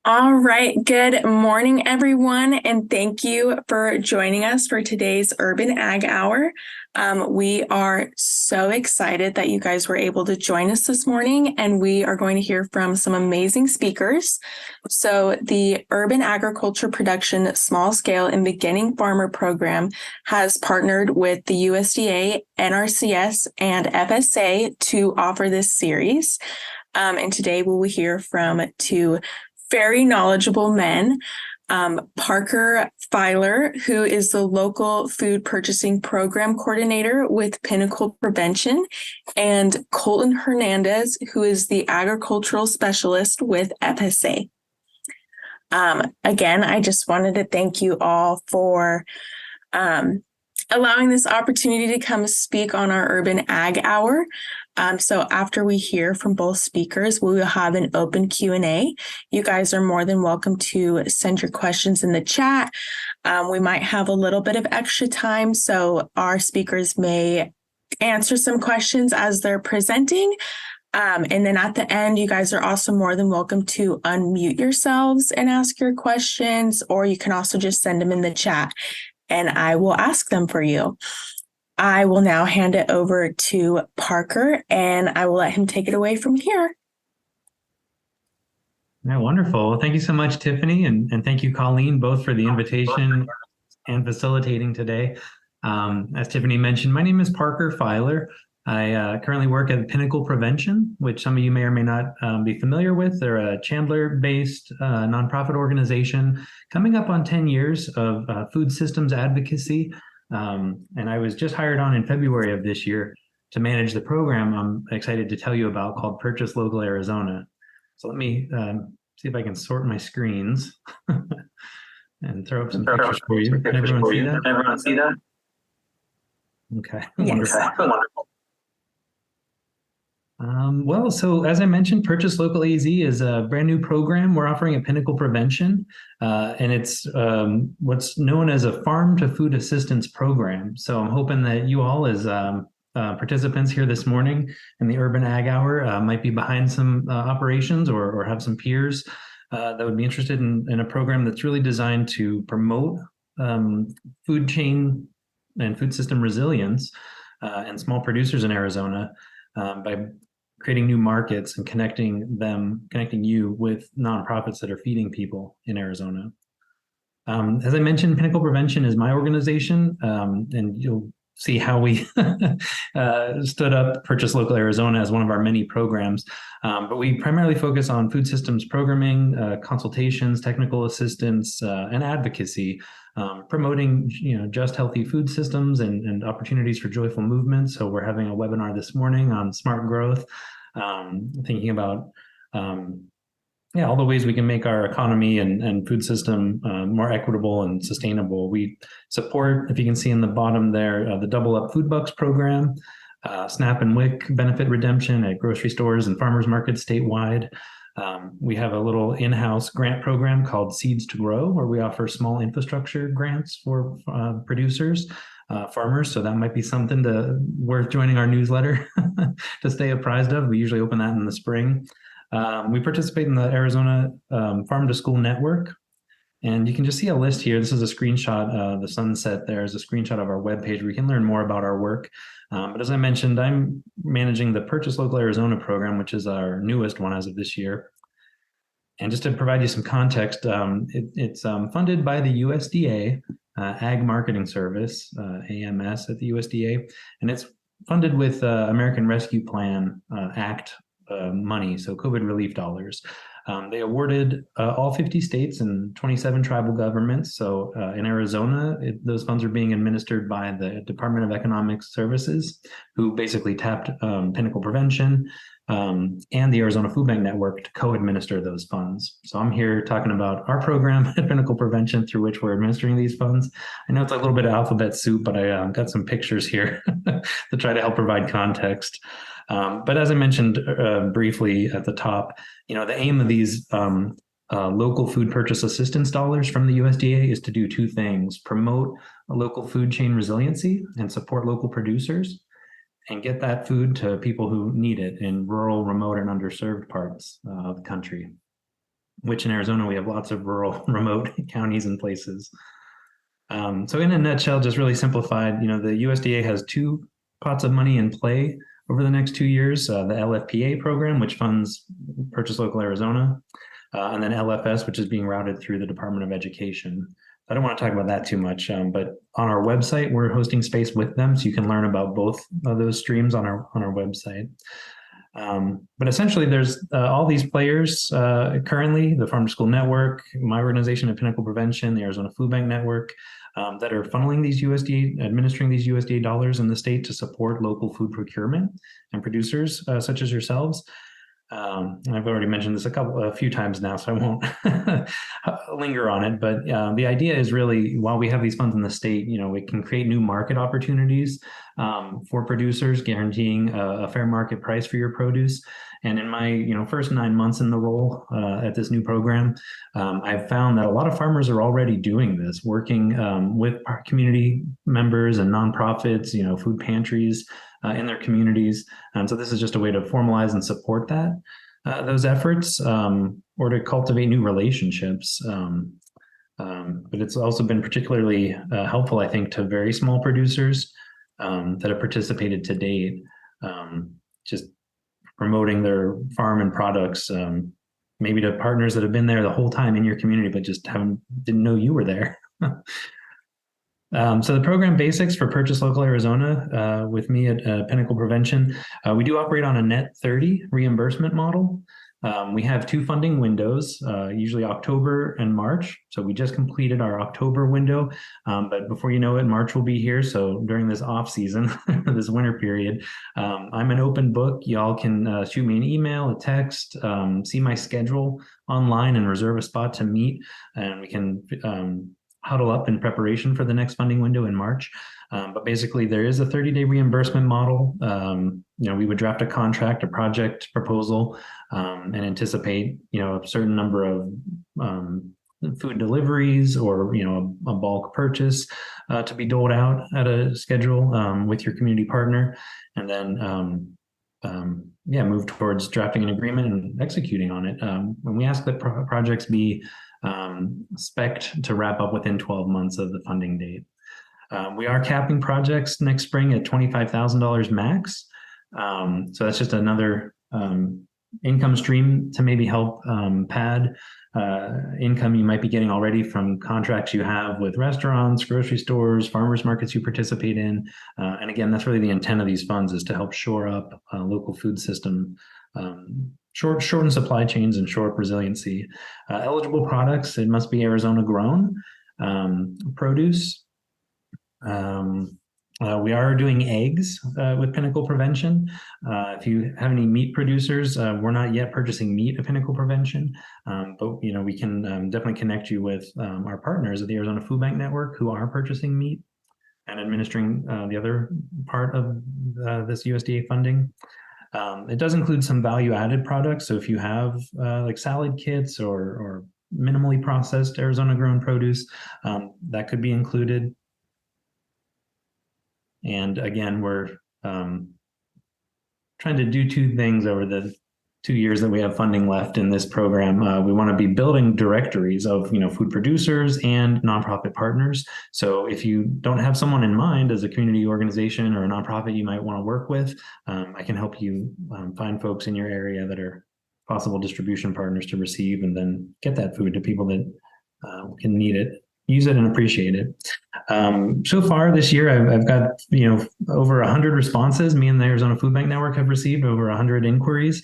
All right. Good morning, everyone, and thank you for joining us for today's Urban Ag Hour. We are so excited that you guys were able to join us this morning, and we are going to hear from some amazing speakers. So, the Urban Agriculture Production Small Scale and Beginning Farmer Program has partnered with the USDA, NRCS, and FSA to offer this series. And today we will hear from two very knowledgeable men. Parker Filer, who is the local food purchasing program coordinator with Pinnacle Prevention, and Colton Hernandez, who is the agricultural specialist with FSA. Again, I just wanted to thank you all for allowing this opportunity to come speak on our Urban Ag Hour. So after we hear from both speakers, we will have an open Q&A. You guys are more than welcome to send your questions in the chat. We might have a little bit of extra time, so our speakers may answer some questions as they're presenting. And then at the end, you guys are also more than welcome to unmute yourselves and ask your questions, or you can also just send them in the chat and I will ask them for you. I will now hand it over to Parker, and I will let him take it away from here. Yeah, wonderful. Well, thank you so much, Tiffany, and thank you, Colleen, both for the invitation and facilitating today. As Tiffany mentioned, my name is Parker Filer. I currently work at Pinnacle Prevention, which some of you may or may not be familiar with. They're a Chandler-based nonprofit organization coming up on 10 years of food systems advocacy. And I was just hired on in February of this year to manage the program I'm excited to tell you about called Purchase Local Arizona. So let me see if I can sort my screens and throw up some pictures for you. Can everyone see that? Everyone see that? Okay, yes. Wonderful. Well, so as I mentioned, Purchase Local AZ is a brand new program we're offering at Pinnacle Prevention, and it's what's known as a farm to food assistance program. So I'm hoping that you all as participants here this morning in the Urban Ag Hour might be behind some operations or have some peers that would be interested in a program that's really designed to promote food chain and food system resilience and small producers in Arizona by creating new markets and connecting you with nonprofits that are feeding people in Arizona. As I mentioned, Pinnacle Prevention is my organization, and you'll see how we stood up Purchase Local Arizona as one of our many programs. But we primarily focus on food systems programming, consultations, technical assistance, and advocacy, promoting just healthy food systems and opportunities for joyful movement. So we're having a webinar this morning on smart growth, thinking about all the ways we can make our economy and food system more equitable and sustainable. We support, if you can see in the bottom there, the Double Up Food Bucks program, SNAP and WIC benefit redemption at grocery stores and farmers markets statewide. We have a little in-house grant program called Seeds to Grow, where we offer small infrastructure grants for producers, farmers. So that might be something worth joining our newsletter to stay apprised of. We usually open that in the spring. We participate in the Arizona Farm to School Network, and you can just see a list here. This is a screenshot. The sunset there is a screenshot of our webpage where you can learn more about our work. But as I mentioned, I'm managing the Purchase Local Arizona program, which is our newest one as of this year. And just to provide you some context, it's funded by the USDA Ag Marketing Service, AMS at the USDA, and it's funded with American Rescue Plan Act money, so COVID relief dollars. They awarded all 50 states and 27 tribal governments. So in Arizona, those funds are being administered by the Department of Economic Services, who basically tapped Pinnacle Prevention and the Arizona Food Bank Network to co-administer those funds. So I'm here talking about our program at Pinnacle Prevention through which we're administering these funds. I know it's a little bit of alphabet soup, but I got some pictures here to try to help provide context. But as I mentioned briefly at the top, the aim of these local food purchase assistance dollars from the USDA is to do two things: promote a local food chain resiliency and support local producers, and get that food to people who need it in rural, remote, and underserved parts of the country. which in Arizona, we have lots of rural, remote counties and places. So in a nutshell, just really simplified, the USDA has two pots of money in play over the next 2 years, the LFPA program, which funds Purchase Local Arizona, and then LFS, which is being routed through the Department of Education. I don't want to talk about that too much, but on our website, we're hosting space with them, so you can learn about both of those streams on our website. But essentially, there's all these players currently, the Farm to School Network, my organization at Pinnacle Prevention, the Arizona Food Bank Network, that are funneling these administering these USDA dollars in the state to support local food procurement and producers such as yourselves. I've already mentioned this a few times now, so I won't linger on it. But the idea is really, while we have these funds in the state, we can create new market opportunities for producers, guaranteeing a fair market price for your produce. And in my first 9 months in the role at this new program, I've found that a lot of farmers are already doing this, working with community members and nonprofits, food pantries in their communities. So this is just a way to formalize and support those efforts, or to cultivate new relationships. But it's also been particularly helpful, I think, to very small producers that have participated to date, just promoting their farm and products, maybe to partners that have been there the whole time in your community, but just didn't know you were there. So the program basics for Purchase Local Arizona with me at Pinnacle Prevention, we do operate on a net 30 reimbursement model. We have two funding windows, usually October and March. So we just completed our October window, but before you know it, March will be here. So during this off season, this winter period, I'm an open book. Y'all can shoot me an email, a text, see my schedule online and reserve a spot to meet, and we can huddle up in preparation for the next funding window in March. But basically, there is a 30-day reimbursement model. We would draft a contract, a project proposal, and anticipate, a certain number of food deliveries or, a bulk purchase to be doled out at a schedule with your community partner, and then move towards drafting an agreement and executing on it. When we ask that projects be spec'd to wrap up within 12 months of the funding date. We are capping projects next spring at $25,000 max. So that's just another income stream to maybe help pad income you might be getting already from contracts you have with restaurants, grocery stores, farmers markets you participate in. And again, that's really the intent of these funds, is to help shore up local food system, shorten supply chains and shore up resiliency. Eligible products, it must be Arizona grown produce. We are doing eggs with Pinnacle Prevention. If you have any meat producers, we're not yet purchasing meat at Pinnacle Prevention, but we can definitely connect you with our partners at the Arizona Food Bank Network who are purchasing meat and administering the other part of this USDA funding. It does include some value-added products. So if you have like salad kits or minimally processed Arizona-grown produce, that could be included. And again, we're trying to do two things over the 2 years that we have funding left in this program. We want to be building directories of food producers and nonprofit partners. So if you don't have someone in mind as a community organization or a nonprofit you might want to work with, I can help you find folks in your area that are possible distribution partners to receive, and then get that food to people that can need it, use it, and appreciate it. So far this year, I've got over 100 responses. Me and the Arizona Food Bank Network have received over 100 inquiries.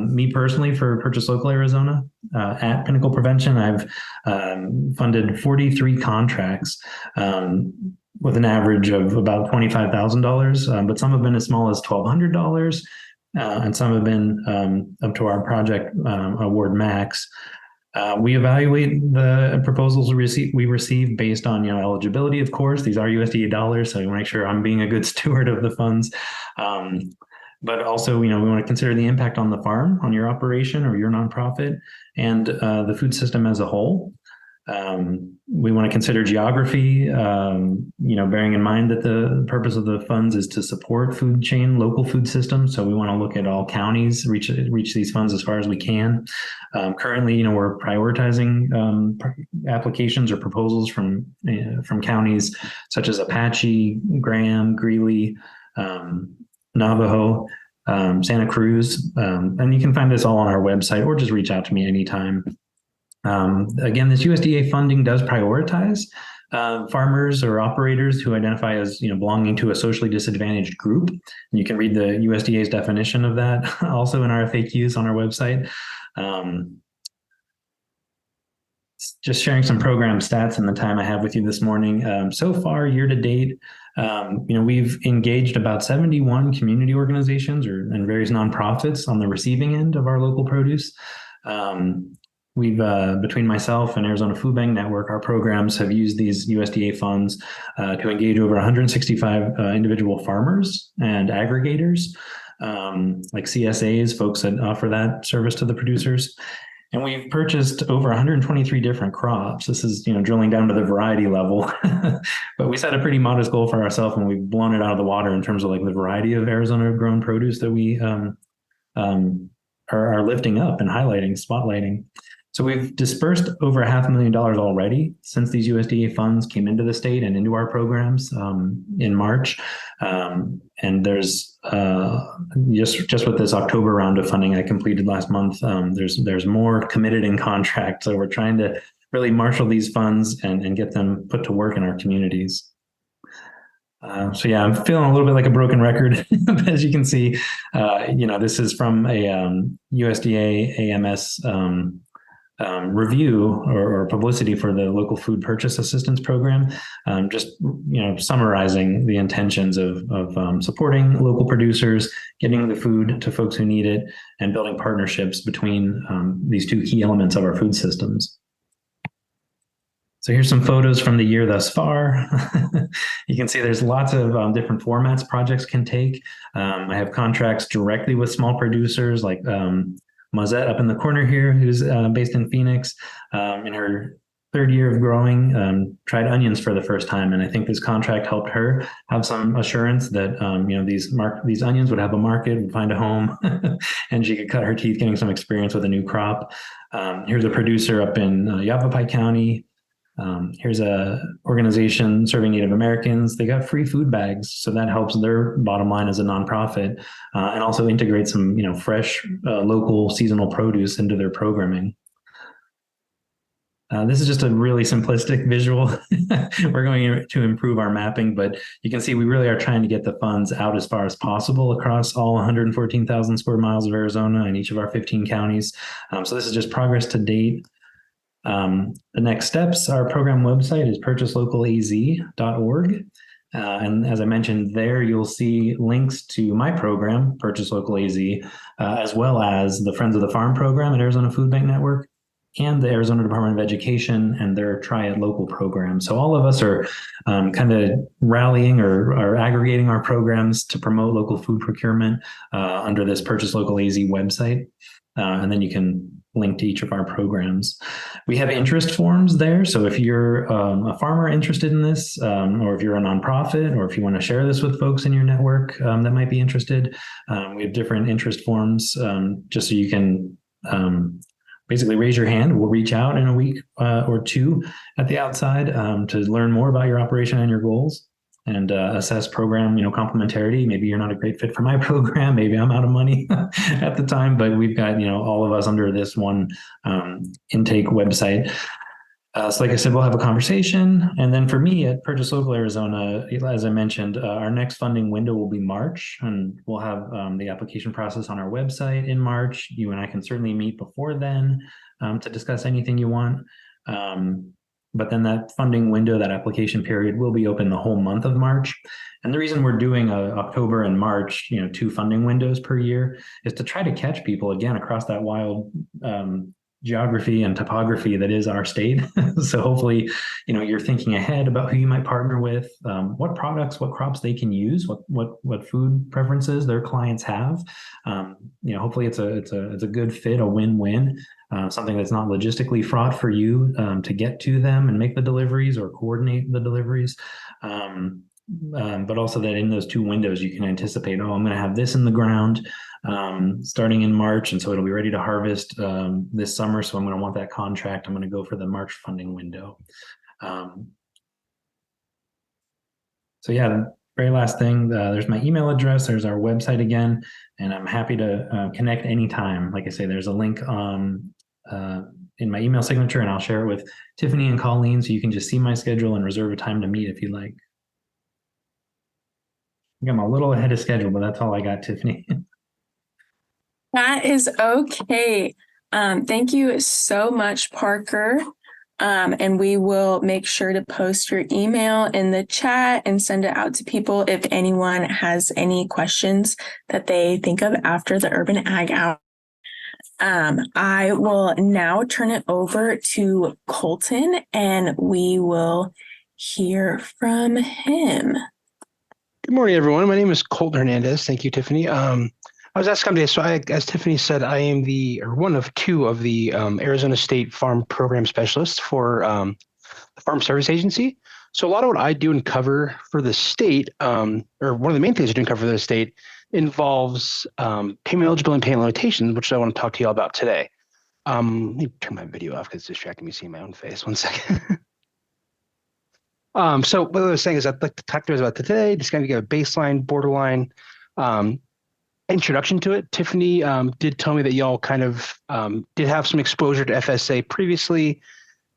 Me personally, for Purchase Local Arizona at Pinnacle Prevention, I've funded 43 contracts with an average of about $25,000, but some have been as small as $1,200, and some have been up to our project award max. We evaluate the proposals we receive based on eligibility, of course. These are USDA dollars, so we want to make sure I'm being a good steward of the funds. But also, we want to consider the impact on the farm, on your operation or your nonprofit, and the food system as a whole. We want to consider geography, bearing in mind that the purpose of the funds is to support food chain, local food systems. So we want to look at all counties, reach these funds as far as we can. Currently, we're prioritizing applications or proposals from counties such as Apache, Graham, Greeley, Navajo, Santa Cruz, and you can find this all on our website or just reach out to me anytime. Again, this USDA funding does prioritize farmers or operators who identify as belonging to a socially disadvantaged group. And you can read the USDA's definition of that also in our FAQs on our website. Just sharing some program stats in the time I have with you this morning. So far, year to date, we've engaged about 71 community organizations and various nonprofits on the receiving end of our local produce. We've, between myself and Arizona Food Bank Network, our programs have used these USDA funds to engage over 165 individual farmers and aggregators, like CSAs, folks that offer that service to the producers. And we've purchased over 123 different crops. This is, drilling down to the variety level, but we set a pretty modest goal for ourselves and we've blown it out of the water in terms of like the variety of Arizona grown produce that we are lifting up and highlighting, spotlighting. So we've dispersed over $500,000 already since these USDA funds came into the state and into our programs in March. And there's just with this October round of funding I completed last month, there's more committed in contract. So we're trying to really marshal these funds and get them put to work in our communities. So yeah, I'm feeling a little bit like a broken record, but as you can see, this is from a USDA AMS review or publicity for the local food purchase assistance program, just summarizing the intentions of supporting local producers, getting the food to folks who need it, and building partnerships between these two key elements of our food systems. So here's some photos from the year thus far. You can see there's lots of different formats projects can take. I have contracts directly with small producers like Mazette up in the corner here, who's based in Phoenix. In her third year of growing, tried onions for the first time, and I think this contract helped her have some assurance that these onions would have a market, would find a home, and she could cut her teeth getting some experience with a new crop. Here's a producer up in Yavapai County. Here's a organization serving Native Americans. They got free food bags, so that helps their bottom line as a nonprofit, and also integrate some fresh local seasonal produce into their programming. This is just a really simplistic visual. We're going to improve our mapping, but you can see we really are trying to get the funds out as far as possible across all 114,000 square miles of Arizona and each of our 15 counties. So this is just progress to date. The next steps, our program website is purchaselocalaz.org. And as I mentioned there, you'll see links to my program, Purchase Local AZ, as well as the Friends of the Farm program at Arizona Food Bank Network and the Arizona Department of Education and their Try It Local program. So all of us are kind of rallying or aggregating our programs to promote local food procurement under this Purchase Local AZ website. And then you can link to each of our programs. We have interest forms there. So if you're a farmer interested in this, or if you're a nonprofit, or if you want to share this with folks in your network that might be interested, we have different interest forms just so you can basically raise your hand. We'll reach out in a week or two at the outside to learn more about your operation and your goals. And assess program, complementarity. Maybe you're not a great fit for my program. Maybe I'm out of money at the time, but we've got, all of us under this one intake website. So like I said, we'll have a conversation. And then for me at Purchase Local Arizona, as I mentioned, our next funding window will be March, and we'll have the application process on our website in March. You and I can certainly meet before then to discuss anything you want. But then that funding window, that application period will be open the whole month of March. And the reason we're doing October and March, 2 funding windows per year is to try to catch people again across that wild geography and topography that is our state. So hopefully, you're thinking ahead about who you might partner with, what products, what crops they can use, what food preferences their clients have. Hopefully it's a good fit, a win-win. something that's not logistically fraught for you to get to them and make the deliveries or coordinate the deliveries. But also that in those 2 windows, you can anticipate, oh, I'm going to have this in the ground starting in March. And so it'll be ready to harvest this summer. So I'm going to want that contract. I'm going to go for the March funding window. So yeah, the very last thing, there's my email address, there's our website again, and I'm happy to connect anytime. Like I say, there's a link in my email signature, and I'll share it with Tiffany and Colleen, so you can just see my schedule and reserve a time to meet if you like. I think I'm a little ahead of schedule, but that's all I got, Tiffany. That is okay. Thank you so much, Parker. And we will make sure to post your email in the chat and send it out to people if anyone has any questions that they think of after the Urban Ag Hour. I will now turn it over to Colton and we will hear from him. Good morning, everyone. My name is Colton Hernandez. Thank you, Tiffany. I was asked to come today. So as Tiffany said, I am one of 2 of the Arizona State Farm Program Specialists for the Farm Service Agency. So a lot of what I do and cover for the state, or one of the main things I do and cover for the state, involves payment eligibility and payment limitations, which I want to talk to you all about today. Let me turn my video off because it's distracting me seeing my own face. One second. So what I was saying is I'd like to talk to us about today, just kind of give a baseline, borderline introduction to it. Tiffany did tell me that y'all kind of did have some exposure to FSA previously,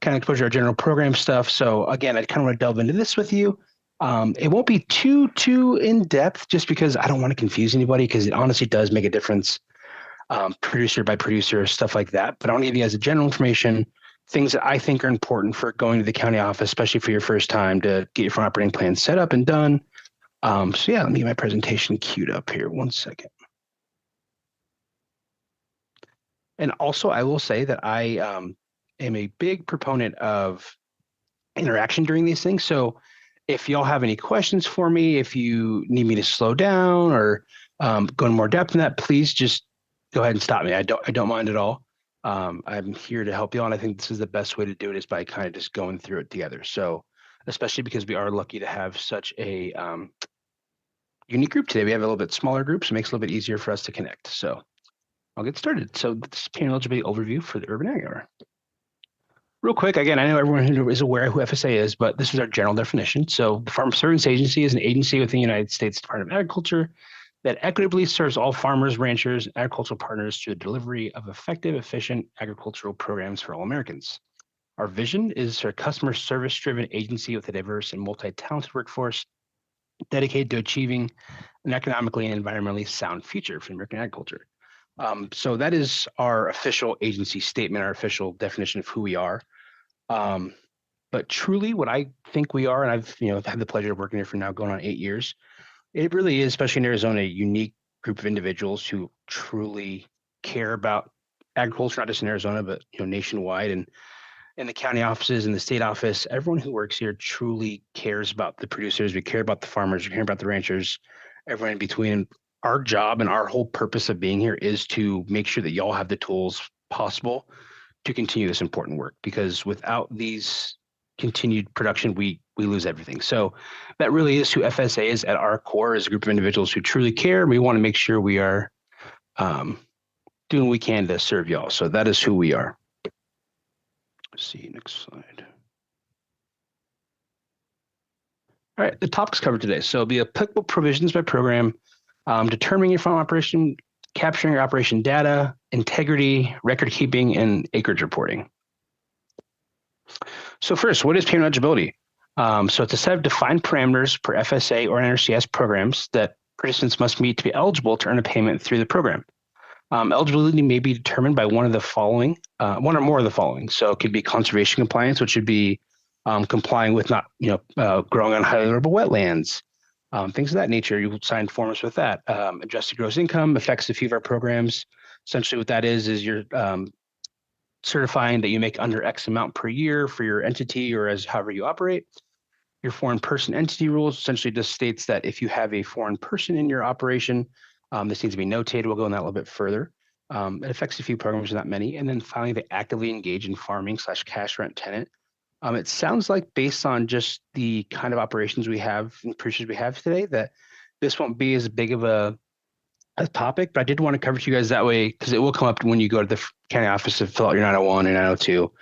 kind of exposure to general program stuff. So again, I kind of want to delve into this with you. It won't be too in depth just because I don't want to confuse anybody because it honestly does make a difference, producer by producer, stuff like that. But I want to give you guys a general information, things that I think are important for going to the county office, especially for your first time to get your farm operating plan set up and done. So yeah, let me get my presentation queued up here. One second. And also, I will say that I am a big proponent of interaction during these things. So if y'all have any questions for me, if you need me to slow down or go in more depth in that, please just go ahead and stop me. I don't mind at all. I'm here to help you, and I think this is the best way to do it is by kind of just going through it together. So especially because we are lucky to have such a unique group today. We have a little bit smaller group, so it makes it a little bit easier for us to connect. So I'll get started. So this is payment eligibility overview for the Urban Ag Hour. Real quick, again, I know everyone who is aware of who FSA is, but this is our general definition. So the Farm Service Agency is an agency within the United States Department of Agriculture that equitably serves all farmers, ranchers, and agricultural partners through the delivery of effective, efficient agricultural programs for all Americans. Our vision is a customer service-driven agency with a diverse and multi-talented workforce dedicated to achieving an economically and environmentally sound future for American agriculture. So that is our official agency statement, our official definition of who we are. But truly what I think we are, and I've had the pleasure of working here for now going on 8 years, it really is, especially in Arizona, a unique group of individuals who truly care about agriculture, not just in Arizona, but nationwide, and in the county offices and the state office. Everyone who works here truly cares about the producers. We care about the farmers. We care about the ranchers, everyone in between. Our job and our whole purpose of being here is to make sure that y'all have the tools possible to continue this important work, because without these continued production, we lose everything. So that really is who FSA is at our core, is a group of individuals who truly care. We want to make sure we are doing what we can to serve y'all. So that is who we are. Let's see, next slide. All right, the topics covered today. So it'll be applicable provisions by program, determining your farm operation, capturing your operation data, integrity, record keeping, and acreage reporting. So first, what is payment eligibility? So it's a set of defined parameters per FSA or NRCS programs that participants must meet to be eligible to earn a payment through the program. Eligibility may be determined by one or more of the following. So it could be conservation compliance, which would be complying with not growing on highly vulnerable wetlands, things of that nature. You will sign forms with that. Adjusted gross income affects a few of our programs. Essentially what that is you're certifying that you make under X amount per year for your entity or as however you operate. Your foreign person entity rules essentially just states that if you have a foreign person in your operation, this needs to be notated. We'll go in that a little bit further. It affects a few programs, not many. And then finally, they actively engage in farming / cash rent tenant. It sounds like based on just the kind of operations we have and producers we have today, that this won't be as big of a topic, but I did want to cover to you guys that way because it will come up when you go to the county office to fill out your 901 and 902.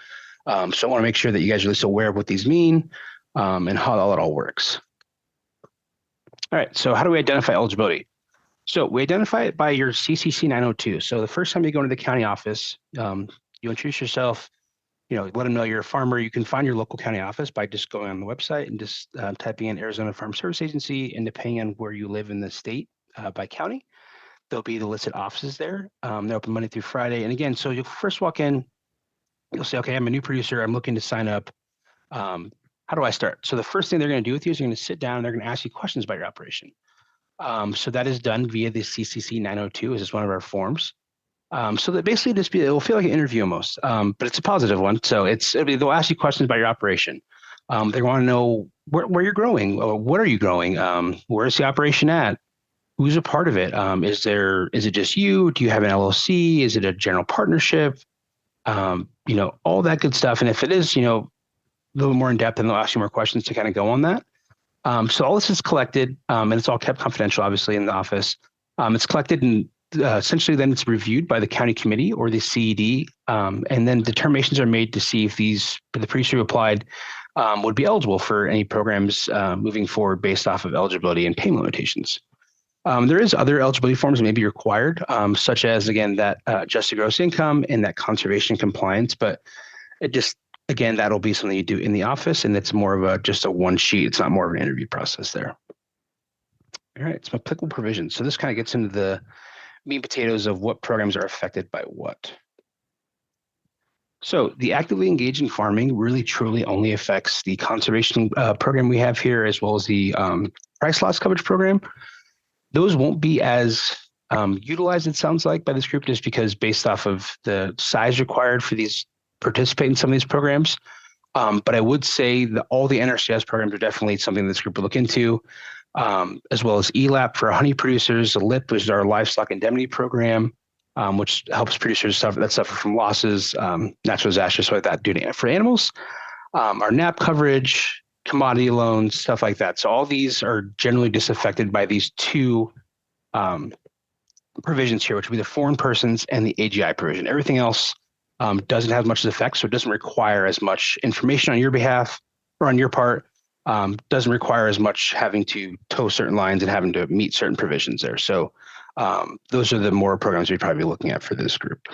So I want to make sure that you guys are at least aware of what these mean and how it all works. All right, so how do we identify eligibility? So we identify it by your CCC 902. So the first time you go into the county office, you introduce yourself, let them know you're a farmer. You can find your local county office by just going on the website and just typing in Arizona Farm Service Agency, and depending on where you live in the state by county, there'll be the listed offices there. They're open Monday through Friday. And again, so you'll first walk in, you'll say, okay, I'm a new producer. I'm looking to sign up. How do I start? So the first thing they're going to do with you is they're going to sit down and they're going to ask you questions about your operation. So that is done via the CCC 902, which is one of our forms. So that basically it will feel like an interview almost, but it's a positive one. So they'll ask you questions about your operation. They want to know where you're growing, or what are you growing? Where's the operation at? Who's a part of it? Is it just you? Do you have an LLC? Is it a general partnership? All that good stuff. And if it is, a little more in depth, then they'll ask you more questions to kind of go on that. So all this is collected, and it's all kept confidential, obviously, in the office. It's collected and essentially then it's reviewed by the county committee or the CED, and then determinations are made to see if the producer who applied would be eligible for any programs moving forward based off of eligibility and payment limitations. There is other eligibility forms that may be required, such as, again, that adjusted gross income and that conservation compliance, but again, that'll be something you do in the office, and it's more of just a one sheet. It's not more of an interview process there. All right, so applicable provisions. So this kind of gets into the meat and potatoes of what programs are affected by what. So the actively engaged in farming really truly only affects the conservation program we have here, as well as the price loss coverage program. Those won't be as utilized, it sounds like, by this group, just because based off of the size required for these participate in some of these programs. But I would say that all the NRCS programs are definitely something this group will look into, as well as ELAP for honey producers, the LIP, which is our livestock indemnity program, which helps producers suffer from losses, natural disasters, stuff like that, due to for animals. Our NAP coverage, commodity loans, stuff like that. So all these are generally disaffected by these two provisions here, which would be the foreign persons and the AGI provision. Everything else doesn't have much effect, so it doesn't require as much information on your behalf or on your part. Doesn't require as much having to toe certain lines and having to meet certain provisions there. So those are the more programs we'd probably be looking at for this group.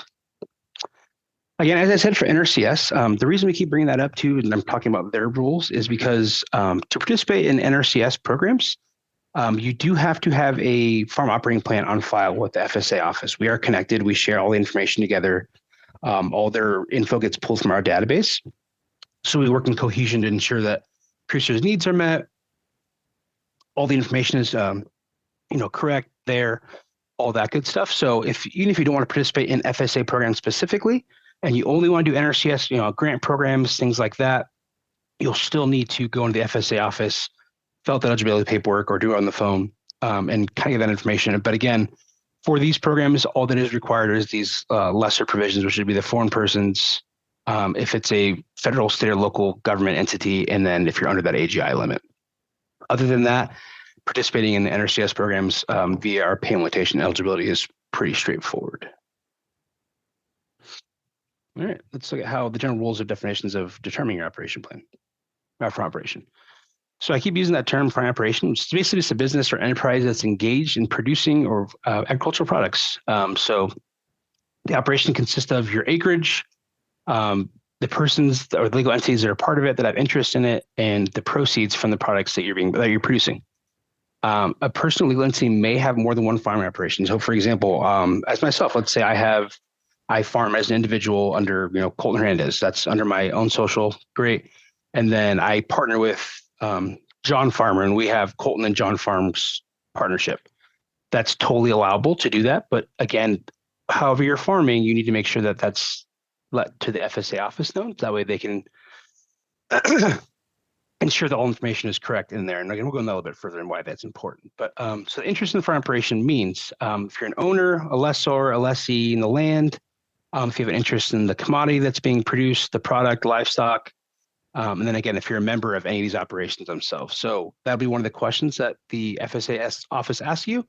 Again, as I said, for NRCS, the reason we keep bringing that up too, and I'm talking about their rules, is because to participate in NRCS programs, you do have to have a farm operating plan on file with the FSA office. We are connected. We share all the information together. All their info gets pulled from our database. So we work in cohesion to ensure that producers' needs are met. All the information is, correct there, all that good stuff. So even if you don't want to participate in FSA programs specifically, and you only want to do NRCS, grant programs, things like that, you'll still need to go into the FSA office, fill out that eligibility paperwork, or do it on the phone, and kind of get that information. But again, for these programs, all that is required is these lesser provisions, which would be the foreign persons, if it's a federal, state, or local government entity, and then if you're under that AGI limit. Other than that, participating in the NRCS programs via our pay limitation eligibility is pretty straightforward. All right, let's look at how the general rules or definitions of determining your operation plan, for operation. So I keep using that term for operation, which is basically just a business or enterprise that's engaged in producing or agricultural products. So the operation consists of your acreage, the persons or the legal entities that are part of it that have interest in it, and the proceeds from the products that you're producing. A personal legal entity may have more than one farming operation. So, for example, as myself, let's say I farm as an individual under Colton Hernandez. That's under my own social, great. And then I partner with John Farmer, and we have Colton and John Farm's partnership. That's totally allowable to do that. But again, however you're farming, you need to make sure that that's let to the FSA office know. That way they can ensure that all information is correct in there. And again, we'll go in a little bit further and why that's important. But so the interest in the farm operation means if you're an owner, a lessor, a lessee in the land, if you have an interest in the commodity that's being produced, the product, livestock, and then again, if you're a member of any of these operations themselves. So that'll be one of the questions that the FSA office asks you.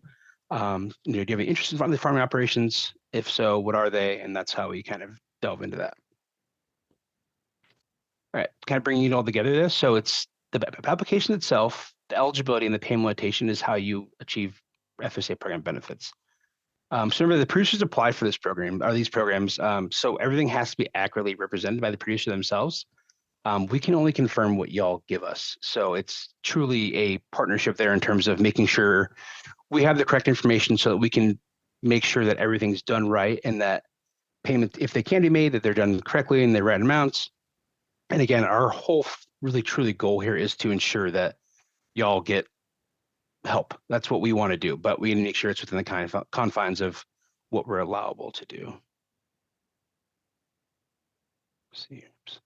Do you have any interest in the farming operations? If so, what are they? And that's how we kind of delve into that. All right, kind of bringing it all together this. So it's the application itself, the eligibility, and the payment limitation is how you achieve FSA program benefits. So remember, the producers apply for this program, or these programs. So everything has to be accurately represented by the producer themselves. We can only confirm what y'all give us. So it's truly a partnership there in terms of making sure we have the correct information so that we can make sure that everything's done right and that payment, if they can be made, that they're done correctly in the right amounts. And again, our whole really truly goal here is to ensure that y'all get help. That's what we want to do, but we need to make sure it's within the kind of confines of what we're allowable to do. Let's see. Oops.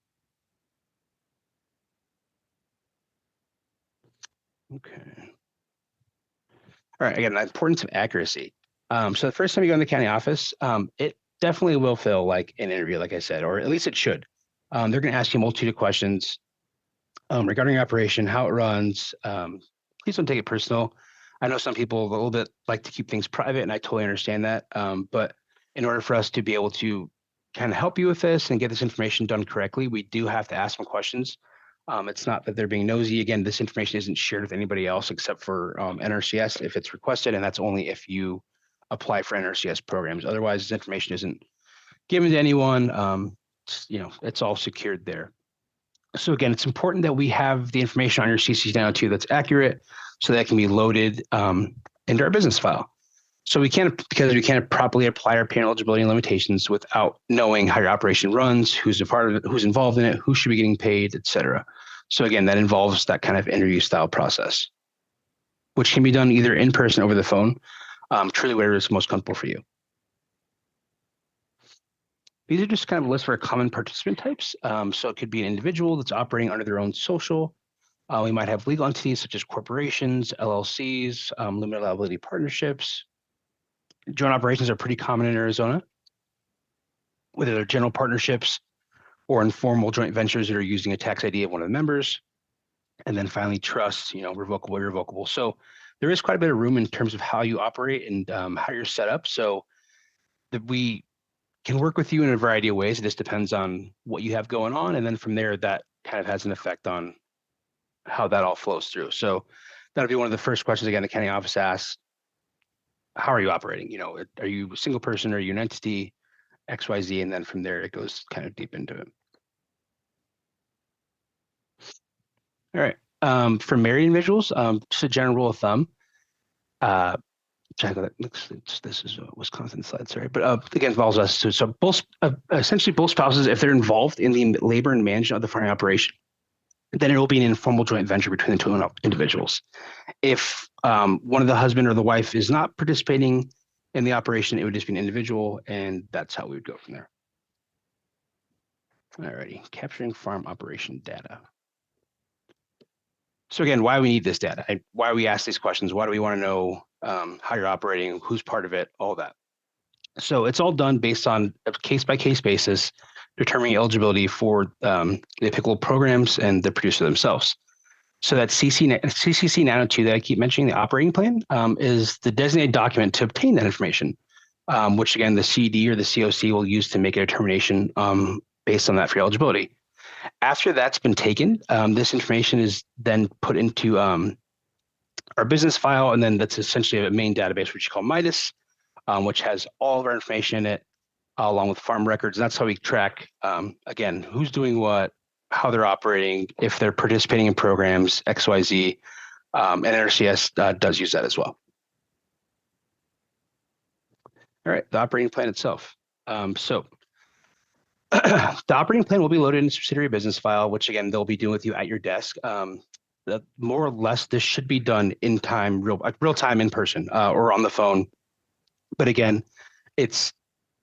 Okay. All right. Again, the importance of accuracy. So the first time you go in the county office, it definitely will feel like an interview, like I said, or at least it should. They're going to ask you a multitude of questions regarding your operation, how it runs. Please don't take it personal. I know some people a little bit like to keep things private, and I totally understand that. But in order for us to be able to kind of help you with this and get this information done correctly, we do have to ask some questions. It's not that they're being nosy. Again, this information isn't shared with anybody else except for NRCS if it's requested, and that's only if you apply for NRCS programs. Otherwise, this information isn't given to anyone. It's all secured there. So again, it's important that we have the information on your CC 902 that's accurate so that can be loaded into our business file. So we can't properly apply our payment eligibility and limitations without knowing how your operation runs, who's a part of it, who's involved in it, who should be getting paid, et cetera. So again, that involves that kind of interview style process, which can be done either in person or over the phone, truly whatever is most comfortable for you. These are just kind of a list for common participant types. So it could be an individual that's operating under their own social. We might have legal entities such as corporations, LLCs, limited liability partnerships. Joint operations are pretty common in Arizona, whether they're general partnerships or informal joint ventures that are using a tax ID of one of the members. And then finally, trusts, revocable, irrevocable. So there is quite a bit of room in terms of how you operate and how you're set up. So that we can work with you in a variety of ways. It just depends on what you have going on. And then from there, that kind of has an effect on how that all flows through. So that'll be one of the first questions, again, the county office asks, how are you operating? Are you a single person? Are you an entity? XYZ. And then from there, it goes kind of deep into it. All right. For married individuals, just a general rule of thumb, this is a Wisconsin slide, sorry, but again, involves us too. So essentially both spouses, if they're involved in the labor and management of the farming operation, then it will be an informal joint venture between the two individuals. If one of the husband or the wife is not participating in the operation, it would just be an individual, and that's how we would go from there. All righty, capturing farm operation data. So again, why we need this data, why we ask these questions, why do we want to know how you're operating, who's part of it, all that. So it's all done based on a case-by-case basis, determining eligibility for the applicable programs and the producer themselves. So that CCC 902 that I keep mentioning, the operating plan, is the designated document to obtain that information, which again, the CD or the COC will use to make a determination based on that for eligibility. After that's been taken, this information is then put into our business file, and then that's essentially a main database, which you call MIDAS, which has all of our information in it, along with farm records. And that's how we track, again, who's doing what, how they're operating, if they're participating in programs, XYZ, and NRCS does use that as well. All right, the operating plan itself. So the operating plan will be loaded in a subsidiary business file, which again, they'll be doing with you at your desk. More or less, this should be done in time, real time in person or on the phone. But again, it's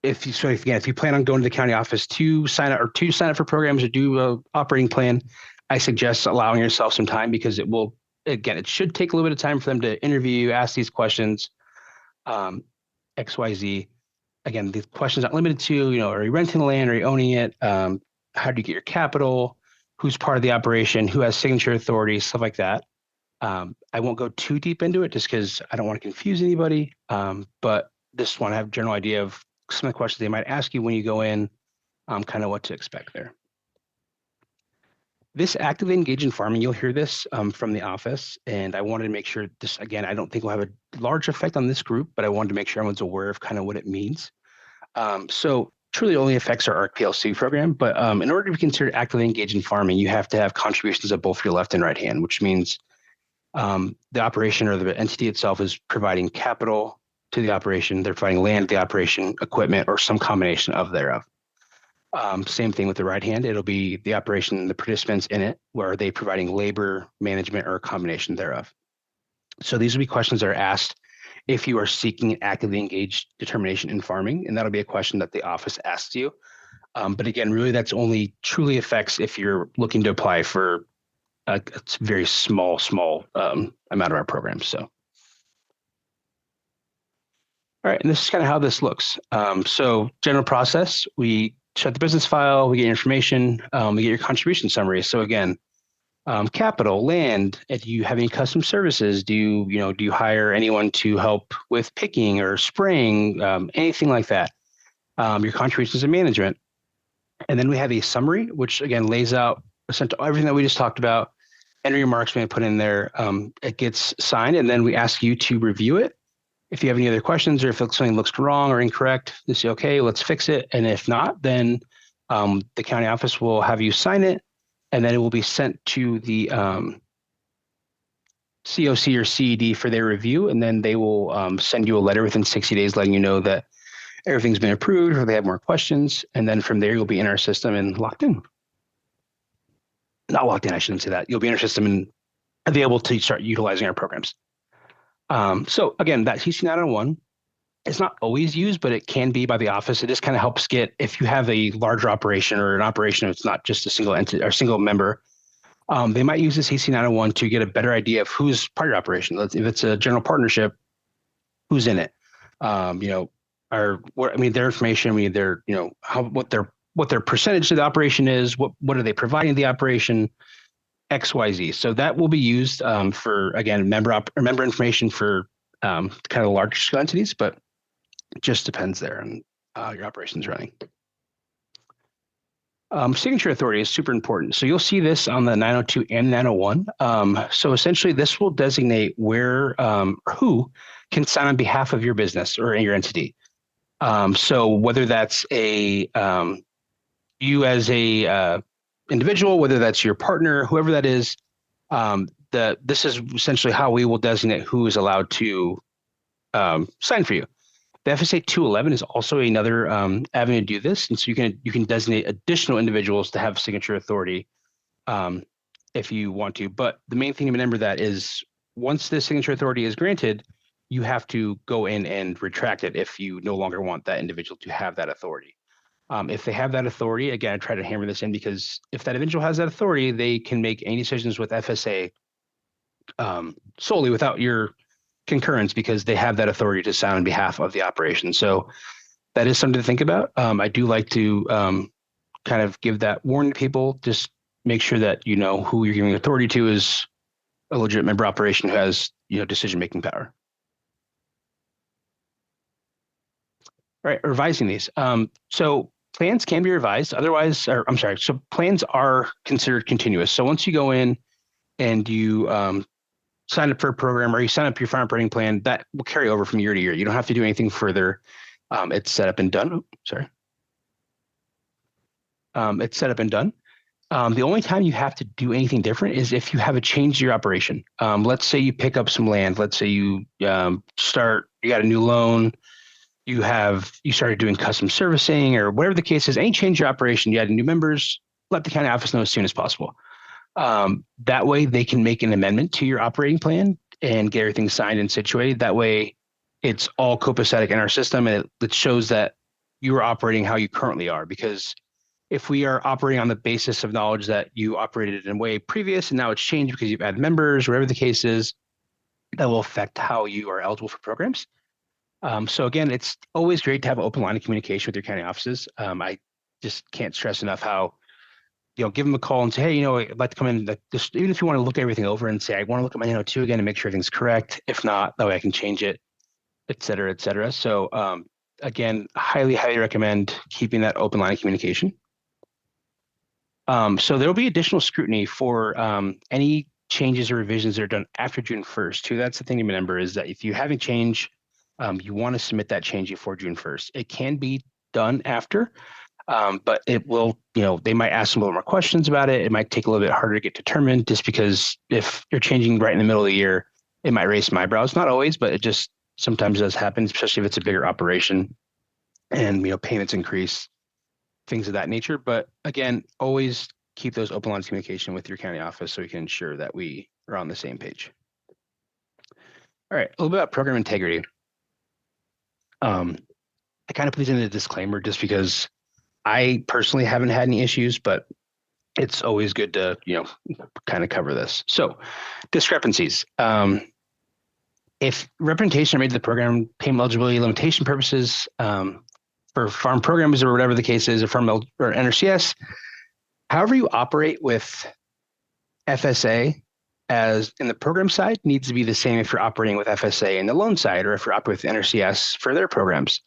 if you plan on going to the county office to sign up for programs or do an operating plan, I suggest allowing yourself some time because it should take a little bit of time for them to interview you, ask these questions, XYZ. Again, these questions aren't limited to, are you renting the land? Are you owning it? How do you get your capital? Who's part of the operation? Who has signature authority? Stuff like that. I won't go too deep into it just because I don't want to confuse anybody. But just want to have a general idea of some of the questions they might ask you when you go in, kind of what to expect there. This actively engage in farming, you'll hear this from the office, and I wanted to make sure this, again, I don't think will have a large effect on this group, but I wanted to make sure everyone's aware of kind of what it means. So truly only affects our ARC PLC program, but in order to be considered actively engaged in farming, you have to have contributions of both your left and right hand, which means the operation or the entity itself is providing capital to the operation, they're providing land to the operation, equipment, or some combination of thereof. Same thing with the right hand. It'll be the operation, the participants in it, where are they providing labor, management, or a combination thereof. So these will be questions that are asked if you are seeking an actively engaged determination in farming, and that'll be a question that the office asks you. But again, really that's only truly affects if you're looking to apply for a very small amount of our programs. So, all right, and this is kind of how this looks. So general process, we shut the business file, we get your information, we get your contribution summary. So again, capital, land, if you have any custom services, do you hire anyone to help with picking or spraying, anything like that? Your contributions and management. And then we have a summary, which again lays out essentially everything that we just talked about. Any remarks we put in there, it gets signed, and then we ask you to review it. If you have any other questions or if something looks wrong or incorrect, you say, okay, let's fix it. And if not, then the county office will have you sign it, and then it will be sent to the COC or CED for their review. And then they will send you a letter within 60 days letting you know that everything's been approved or they have more questions. And then from there, you'll be in our system and locked in. Not locked in, I shouldn't say that. You'll be in our system and be able to start utilizing our programs. So again, that CC 901 is not always used, but it can be by the office. It just kind of helps get, if you have a larger operation or an operation that's not just a single entity or single member, they might use the CC 901 to get a better idea of who's part of your operation. If it's a general partnership, who's in it? Their information, their, what their percentage of the operation is, what are they providing the operation, XYZ. So that will be used for, again, member information for kind of large scale entities, but it just depends there on your operations running. Signature authority is super important. So you'll see this on the 902 and 901. So essentially this will designate where who can sign on behalf of your business or your entity. So whether that's you as a individual, whether that's your partner, whoever that is, this is essentially how we will designate who is allowed to sign for you. The FSA 211 is also another avenue to do this, and so you can designate additional individuals to have signature authority if you want to. But the main thing to remember that is once the signature authority is granted, you have to go in and retract it if you no longer want that individual to have that authority. If they have that authority, again, I try to hammer this in because if that individual has that authority, they can make any decisions with FSA solely without your concurrence because they have that authority to sign on behalf of the operation. So that is something to think about. I do like to kind of give that warning to people. Just make sure that you know who you're giving authority to is a legit member operation who has decision-making power. All right, revising these. So plans can be revised. Otherwise, so plans are considered continuous. So once you go in and you sign up for a program or you sign up your farm operating plan, that will carry over from year to year. You don't have to do anything further. It's set up and done. It's set up and done. The only time you have to do anything different is if you have a change to your operation. Let's say you pick up some land. Let's say you you got a new loan. You started doing custom servicing or whatever the case is, any change to your operation, you add new members, let the county office know as soon as possible. That way they can make an amendment to your operating plan and get everything signed and situated. That way it's all copacetic in our system and it shows that you are operating how you currently are, because If we are operating on the basis of knowledge that you operated in a way previous and now it's changed because you've added members, whatever the case is, that will affect how you are eligible for programs. So again, it's always great to have an open line of communication with your county offices. I just can't stress enough how, give them a call and say, hey, I'd like to come in, just even if you want to look everything over and say, I want to look at my NO2 again and make sure everything's correct. If not, that way I can change it, et cetera, et cetera. So again, highly, highly recommend keeping that open line of communication. So there'll be additional scrutiny for any changes or revisions that are done after June 1st too. That's the thing to remember, is that if you have a change, you want to submit that change before June 1st. It can be done after, but it will, they might ask some little more questions about it. It might take a little bit harder to get determined, just because if you're changing right in the middle of the year, it might raise some eyebrows. Not always, but it just sometimes does happen, especially if it's a bigger operation and, payments increase, things of that nature. But again, always keep those open lines of communication with your county office so we can ensure that we are on the same page. All right, a little bit about program integrity. I kind of put these in a disclaimer just because I personally haven't had any issues, but it's always good to, kind of cover this. So discrepancies. If representations are made to the program payment eligibility limitation purposes, for farm programs or whatever the case is, or farm or NRCS, however you operate with FSA as in the program side needs to be the same if you're operating with FSA in the loan side, or if you're operating with NRCS for their programs.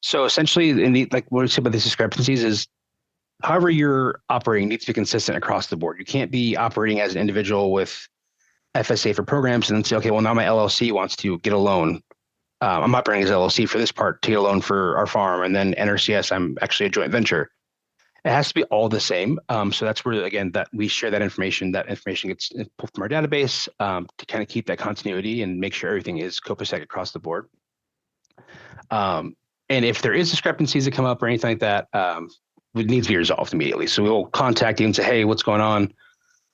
So essentially, like what we said about these discrepancies is, however you're operating needs to be consistent across the board. You can't be operating as an individual with FSA for programs and then say, okay, well, now my LLC wants to get a loan. I'm operating as LLC for this part to get a loan for our farm, and then NRCS, I'm actually a joint venture. It has to be all the same. So that's where, again, that we share that information. That information gets pulled from our database to kind of keep that continuity and make sure everything is copacetic across the board. And if there is discrepancies that come up or anything like that, it needs to be resolved immediately. So we'll contact you and say, hey, what's going on?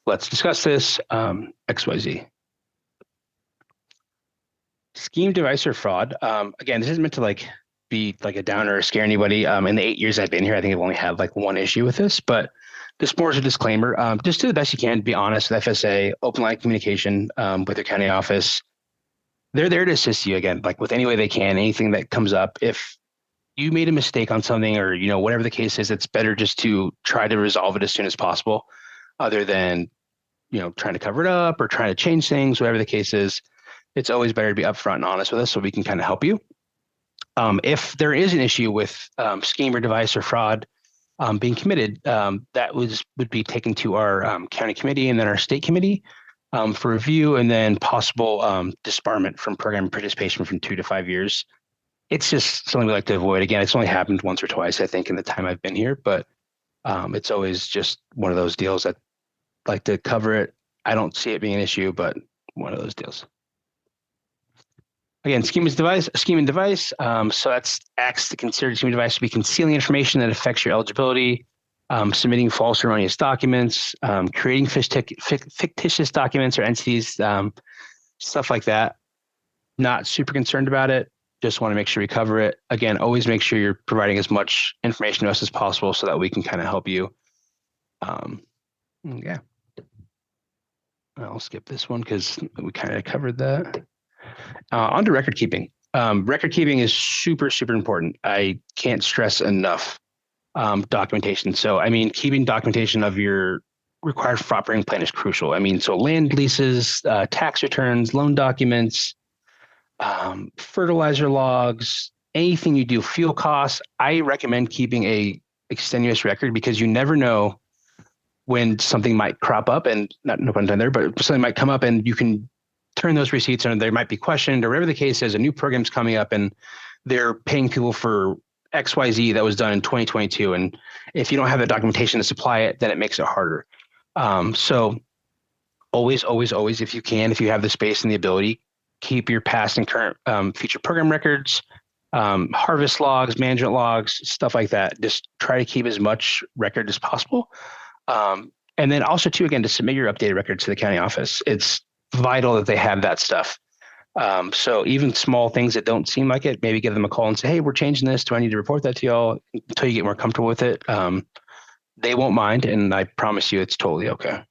Let's discuss this, XYZ. Scheme, device, or fraud. Again, this isn't meant to be like a downer or scare anybody. In the 8 years I've been here, I think I've only had one issue with this, but this more as a disclaimer. Just do the best you can to be honest with FSA, open line communication with your county office. They're there to assist you, again, with any way they can, anything that comes up. If you made a mistake on something, or whatever the case is, it's better just to try to resolve it as soon as possible, other than trying to cover it up or trying to change things, whatever the case is. It's always better to be upfront and honest with us so we can kind of help you. If there is an issue with scheme or device or fraud being committed, that would be taken to our county committee and then our state committee for review, and then possible disbarment from program participation from 2 to 5 years. It's just something we like to avoid. Again, it's only happened once or twice, I think, in the time I've been here, but it's always just one of those deals that like to cover it. I don't see it being an issue, but one of those deals. Again, scheme and device. So that's acts to consider scheme and device to be concealing information that affects your eligibility, submitting false or erroneous documents, creating fictitious documents or entities, stuff like that. Not super concerned about it. Just want to make sure we cover it. Again, always make sure you're providing as much information to us as possible so that we can kind of help you. Yeah. I'll skip this one because we kind of covered that. On to record keeping. Record keeping is super, super important. I can't stress enough documentation. So, keeping documentation of your required operating plan is crucial. So land leases, tax returns, loan documents, fertilizer logs, anything you do, fuel costs. I recommend keeping a extenuous record because you never know when something might crop up, and no pun intended there, but something might come up and you can turn those receipts and they might be questioned, or whatever the case is. A new program's coming up and they're paying people for XYZ that was done in 2022. And if you don't have the documentation to supply it, then it makes it harder. So always, if you can, if you have the space and the ability, keep your past and current future program records, harvest logs, management logs, stuff like that. Just try to keep as much record as possible. And then also too, again, to submit your updated records to the county office. It's vital that they have that stuff. So even small things that don't seem like it, maybe give them a call and say, hey, we're changing this. Do I need to report that to y'all until you get more comfortable with it? They won't mind, and I promise you it's totally okay.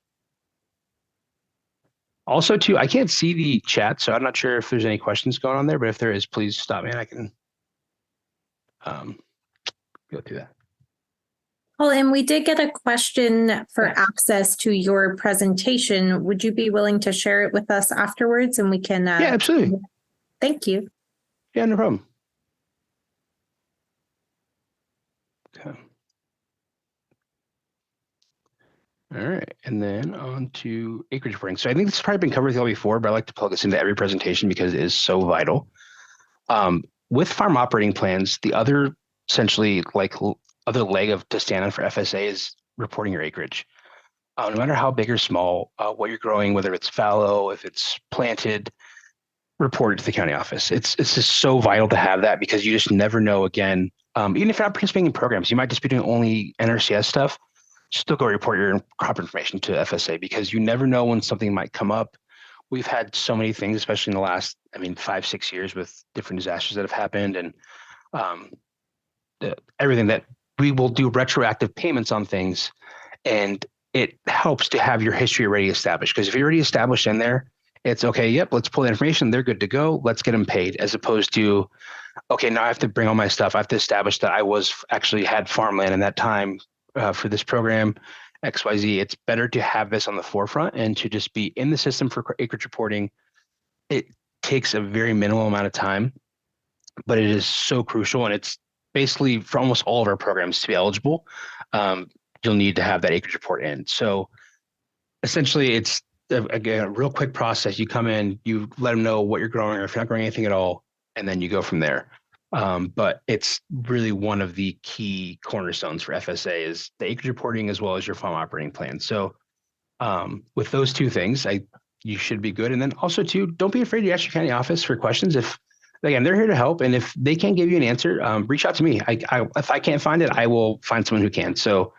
Also, too, I can't see the chat, so I'm not sure if there's any questions going on there, but if there is, please stop me and I can go through that. Well, and we did get a question for access to your presentation. Would you be willing to share it with us afterwards and we can? Yeah, absolutely. Thank you. Yeah, no problem. Okay. All right, and then on to acreage reporting. So I think this has probably been covered with y'all before, but I like to plug this into every presentation because it is so vital. With farm operating plans, the other essentially other leg of to stand on for FSA is reporting your acreage. No matter how big or small, what you're growing, whether it's fallow, if it's planted, report it to the county office. It's just so vital to have that because you just never know. Again, even if you're not participating in programs, you might just be doing only NRCS stuff. Still go report your crop information to FSA because you never know when something might come up. We've had so many things, especially in the last, 5-6 years with different disasters that have happened and everything that we will do retroactive payments on things. And it helps to have your history already established because if you're already established in there, it's okay. Yep. Let's pull the information. They're good to go. Let's get them paid as opposed to, okay, now I have to bring all my stuff. I have to establish that I was actually had farmland in that time for this program XYZ. It's better to have this on the forefront and to just be in the system for acreage reporting. It takes a very minimal amount of time, but it is so crucial. And it's basically for almost all of our programs to be eligible. You'll need to have that acreage report in. So essentially it's again, a real quick process. You come in, you let them know what you're growing or if you're not growing anything at all, and then you go from there. But it's really one of the key cornerstones for FSA is the acreage reporting as well as your farm operating plan. So with those two things, you should be good. And then also too, don't be afraid to ask your county office for questions. If again, they're here to help. And if they can't give you an answer, reach out to me. If I can't find it, I will find someone who can. So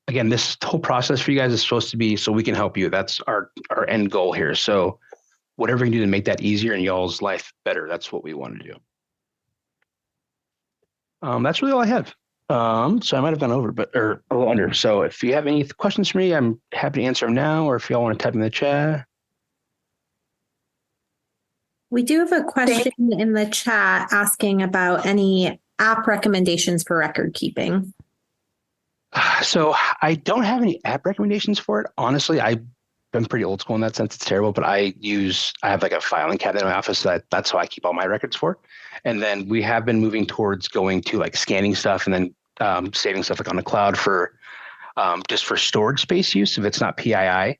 again, this whole process for you guys is supposed to be so we can help you. That's our end goal here. So whatever we can do to make that easier and y'all's life better, that's what we want to do. That's really all I have. So I might have gone over, or a little under. So if you have any questions for me, I'm happy to answer them now, or if y'all want to type in the chat. We do have a question in the chat asking about any app recommendations for record keeping. So I don't have any app recommendations for it. Honestly, I've been pretty old school in that sense. It's terrible, but I have like a filing cabinet in my office that's how I keep all my records for. And then we have been moving towards going to like scanning stuff and then saving stuff like on the cloud for just for storage space use if it's not PII.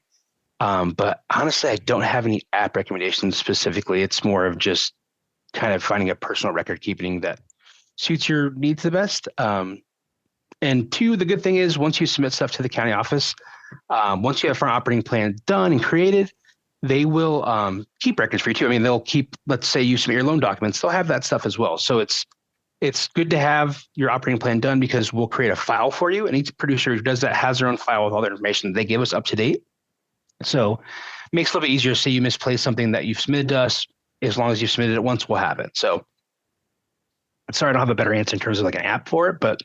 But honestly, I don't have any app recommendations specifically. It's more of just kind of finding a personal record keeping that suits your needs the best. And two, the good thing is once you submit stuff to the county office, once you have a farm operating plan done and created, they will keep records for you too. They'll keep, let's say you submit your loan documents, they'll have that stuff as well. So it's good to have your operating plan done because we'll create a file for you. And each producer who does that has their own file with all their information they give us up to date. So it makes it a little bit easier. Say you misplaced something that you've submitted to us, as long as you've submitted it once, we'll have it. So sorry, I don't have a better answer in terms of like an app for it, but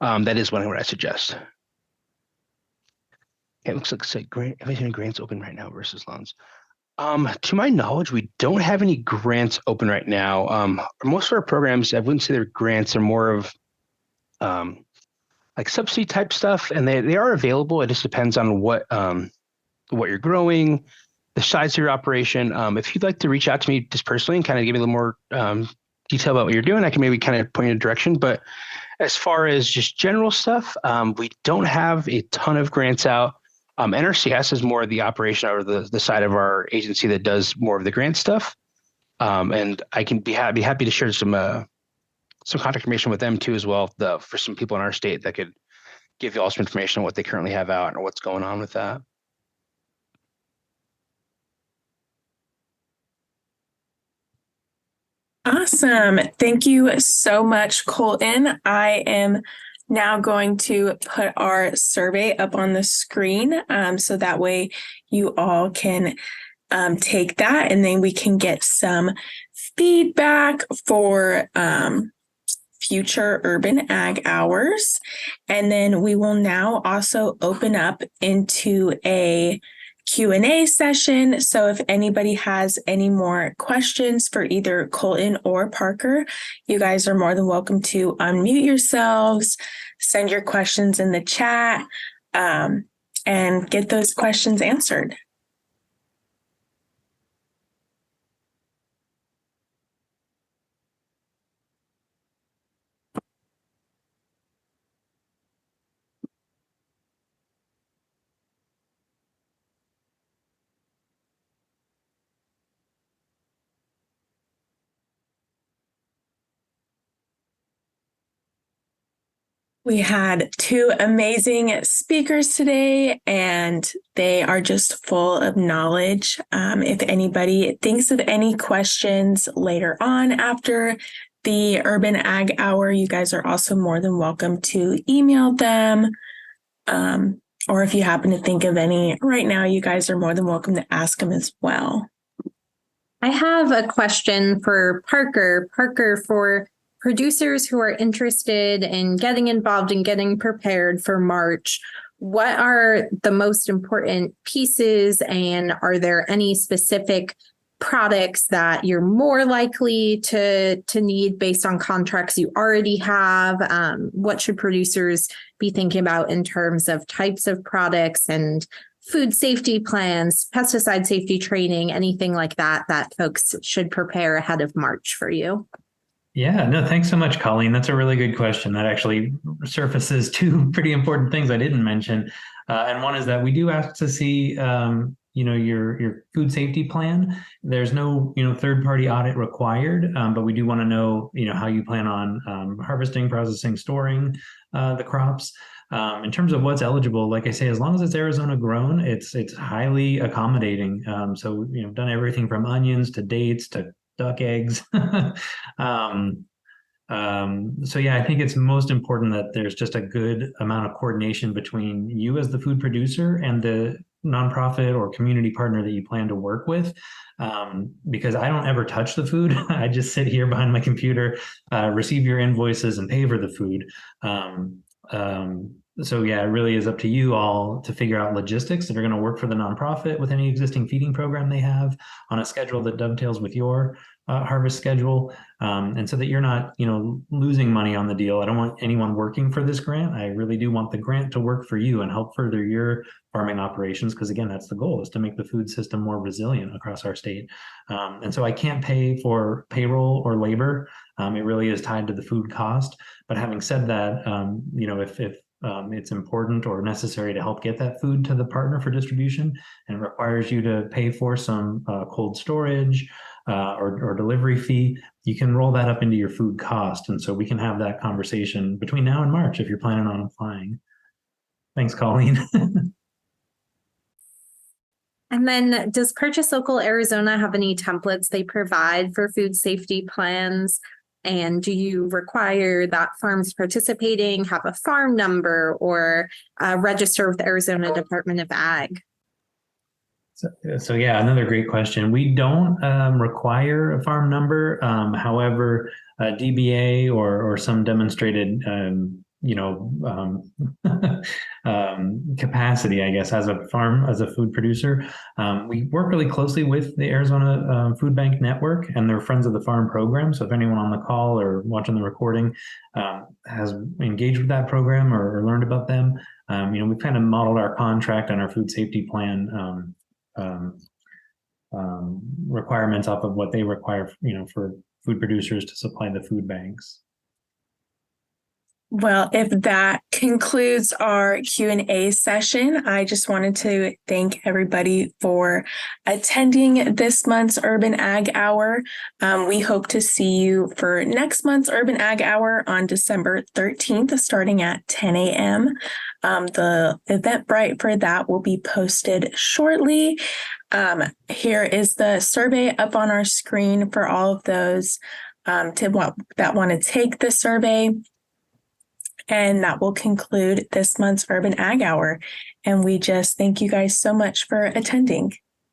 that is what I suggest. It looks like everything grants open right now versus loans. To my knowledge, we don't have any grants open right now. Most of our programs, I wouldn't say they're grants, they're more of like subsidy type stuff, and they are available. It just depends on what you're growing, the size of your operation. If you'd like to reach out to me just personally and kind of give me a little more detail about what you're doing, I can maybe kind of point you in a direction. But as far as just general stuff, we don't have a ton of grants out. NRCS is more of the operation or the side of our agency that does more of the grant stuff. And I can be happy to share some contact information with them too as well, for some people in our state that could give you all some information on what they currently have out and what's going on with that. Awesome. Thank you so much, Colton. I am now going to put our survey up on the screen so that way you all can take that and then we can get some feedback for future urban ag hours. And then we will now also open up into a Q&A session. So if anybody has any more questions for either Colton or Parker, you guys are more than welcome to unmute yourselves, send your questions in the chat, and get those questions answered. We had two amazing speakers today, and they are just full of knowledge. If anybody thinks of any questions later on after the Urban Ag Hour, you guys are also more than welcome to email them. Or if you happen to think of any right now, you guys are more than welcome to ask them as well. I have a question for Parker. Parker, for producers who are interested in getting involved and getting prepared for March, what are the most important pieces, and are there any specific products that you're more likely to need based on contracts you already have? What should producers be thinking about in terms of types of products and food safety plans, pesticide safety training, anything like that folks should prepare ahead of March for you? Yeah, no, thanks so much, Colleen. That's a really good question. That actually surfaces two pretty important things I didn't mention. And one is that we do ask to see, your food safety plan. There's no, third-party audit required, but we do want to know, how you plan on harvesting, processing, storing the crops. In terms of what's eligible, like I say, as long as it's Arizona grown, it's highly accommodating. So, done everything from onions to dates to duck eggs. So yeah, I think it's most important that there's just a good amount of coordination between you as the food producer and the nonprofit or community partner that you plan to work with. Because I don't ever touch the food. I just sit here behind my computer, receive your invoices and pay for the food. So yeah, it really is up to you all to figure out logistics that are going to work for the nonprofit with any existing feeding program they have on a schedule that dovetails with your harvest schedule. And so that you're not, losing money on the deal. I don't want anyone working for this grant. I really do want the grant to work for you and help further your farming operations. Because again, that's the goal, is to make the food system more resilient across our state. And so I can't pay for payroll or labor. It really is tied to the food cost. But having said that, if it's important or necessary to help get that food to the partner for distribution, and it requires you to pay for some cold storage or delivery fee, you can roll that up into your food cost. And so we can have that conversation between now and March if you're planning on applying. Thanks, Colleen. And then, does Purchase Local Arizona have any templates they provide for food safety plans? And do you require that farms participating have a farm number or register with the Arizona Department of Ag? So yeah, another great question. We don't require a farm number. However, DBA or some demonstrated, capacity, I guess, as a food producer. We work really closely with the Arizona Food Bank Network and their Friends of the Farm program. So if anyone on the call or watching the recording has engaged with that program or learned about them, we've kind of modeled our contract and our food safety plan requirements off of what they require, for food producers to supply the food banks. Well, if that concludes our Q&A session, I just wanted to thank everybody for attending this month's Urban Ag Hour. We hope to see you for next month's Urban Ag Hour on December 13th, starting at 10 a.m. The Eventbrite for that will be posted shortly. Here is the survey up on our screen for all of those that want to take the survey. And that will conclude this month's Urban Ag Hour. And we just thank you guys so much for attending.